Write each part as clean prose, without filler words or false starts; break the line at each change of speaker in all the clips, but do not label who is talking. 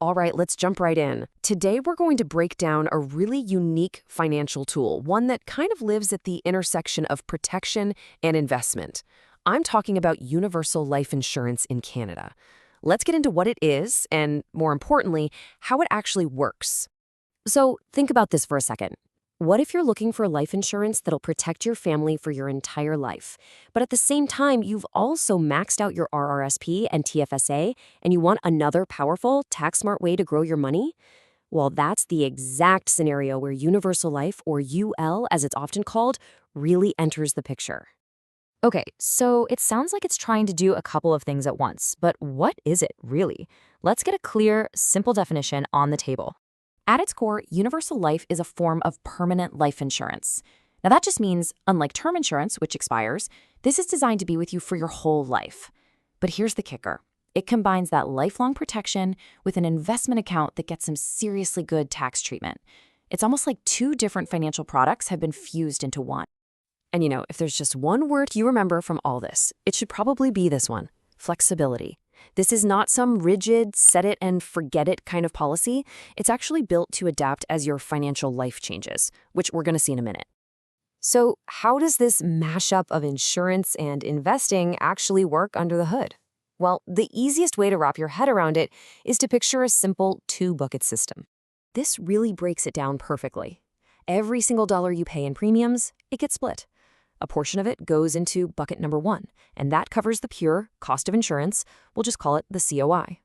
All right, let's jump right in. Today, we're going to break down a really unique financial tool, one that kind of lives at the intersection of protection and investment. I'm talking about universal life insurance in Canada. Let's get into what it is and, more importantly, how it actually works. So, think about this for a second. What if you're looking for life insurance that'll protect your family for your entire life, but at the same time, you've also maxed out your RRSP and TFSA, and you want another powerful, tax-smart way to grow your money? Well, that's the exact scenario where Universal Life, or UL as it's often called, really enters the picture.
Okay, so it sounds like it's trying to do a couple of things at once, but what is it really? Let's get a clear, simple definition on the table. At its core, universal life is a form of permanent life insurance. Now, that just means, unlike term insurance, which expires, this is designed to be with you for your whole life. But here's the kicker. It combines that lifelong protection with an investment account that gets some seriously good tax treatment. It's almost like two different financial products have been fused into one.
And if there's just one word you remember from all this, it should probably be this one: flexibility. This is not some rigid, set it and forget it kind of policy. It's actually built to adapt as your financial life changes, which we're going to see in a minute. So, how does this mashup of insurance and investing actually work under the hood? Well, the easiest way to wrap your head around it is to picture a simple two-bucket system. This really breaks it down perfectly. Every single dollar you pay in premiums, it gets split. A portion of it goes into bucket number one, and that covers the pure cost of insurance. We'll just call it the COI.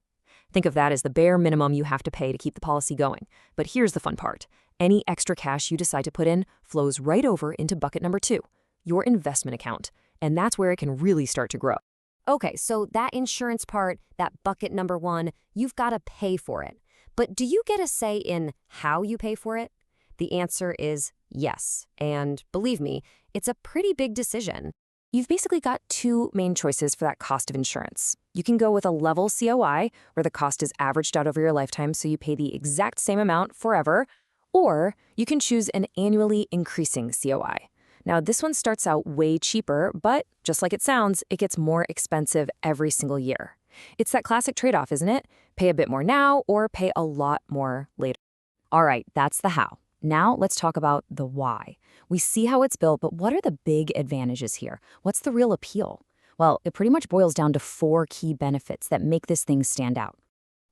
Think of that as the bare minimum you have to pay to keep the policy going. But here's the fun part. Any extra cash you decide to put in flows right over into bucket number two, your investment account, and that's where it can really start to grow. Okay, so that insurance part, that bucket number one, you've got to pay for it. But do you get a say in how you pay for it? The answer is yes, and believe me, it's a pretty big decision. You've basically got two main choices for that cost of insurance. You can go with a level COI, where the cost is averaged out over your lifetime so you pay the exact same amount forever, or you can choose an annually increasing COI. Now, this one starts out way cheaper, but just like it sounds, it gets more expensive every single year. It's that classic trade-off, isn't it? Pay a bit more now or pay a lot more later. All right, that's the how. Now let's talk about the why. We see how it's built, but what are the big advantages here? What's the real appeal? Well, it pretty much boils down to four key benefits that make this thing stand out.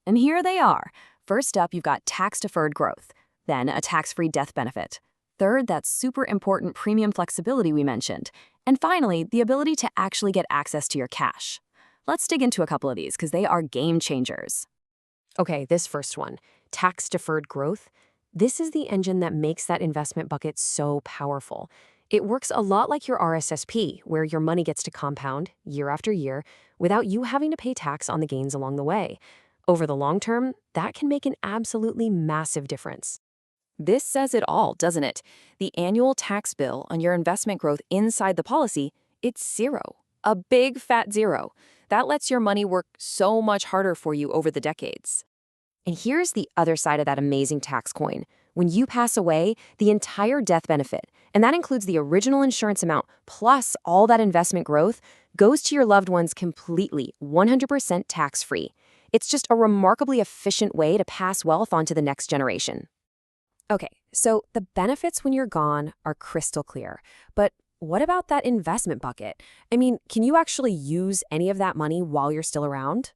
And here they are. First up, you've got tax-deferred growth, then a tax-free death benefit. Third, that super important premium flexibility we mentioned. And finally, the ability to actually get access to your cash. Let's dig into a couple of these because they are game changers. Okay, this first one, tax-deferred growth. This is the engine that makes that investment bucket so powerful. It works a lot like your RSSP, where your money gets to compound year after year without you having to pay tax on the gains along the way. Over the long term, that can make an absolutely massive difference. This says it all, doesn't it? The annual tax bill on your investment growth inside the policy, it's zero. A big fat zero. That lets your money work so much harder for you over the decades. And here's the other side of that amazing tax coin. When you pass away, the entire death benefit, and that includes the original insurance amount plus all that investment growth, goes to your loved ones completely, 100% tax-free. It's just a remarkably efficient way to pass wealth on to the next generation. Okay, so the benefits when you're gone are crystal clear. But what about that investment bucket? I mean, can you actually use any of that money while you're still around?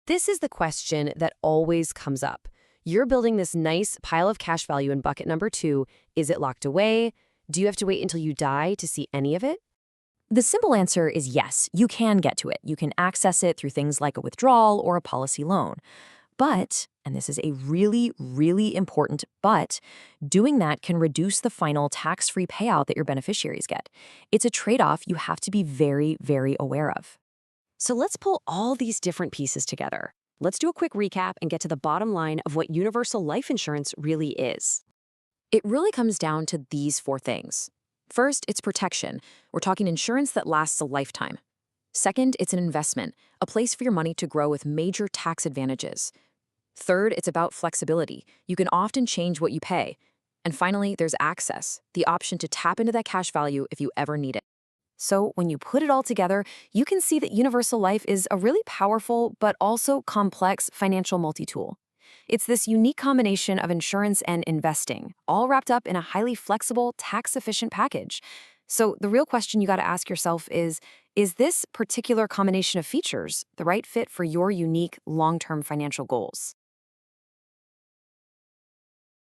This is the question that always comes up. You're building this nice pile of cash value in bucket number two. Is it locked away? Do you have to wait until you die to see any of it? The simple answer is yes, you can get to it. You can access it through things like a withdrawal or a policy loan. But, and this is a really, really important but, doing that can reduce the final tax-free payout that your beneficiaries get. It's a trade-off you have to be very, very aware of. So let's pull all these different pieces together. Let's do a quick recap and get to the bottom line of what universal life insurance really is. It really comes down to these four things. First, it's protection. We're talking insurance that lasts a lifetime. Second, it's an investment, a place for your money to grow with major tax advantages. Third, it's about flexibility. You can often change what you pay. And finally, there's access, the option to tap into that cash value if you ever need it. So when you put it all together, you can see that universal life is a really powerful but also complex financial multi-tool. It's this unique combination of insurance and investing, all wrapped up in a highly flexible, tax-efficient package. So the real question you got to ask yourself is this particular combination of features the right fit for your unique long-term financial goals?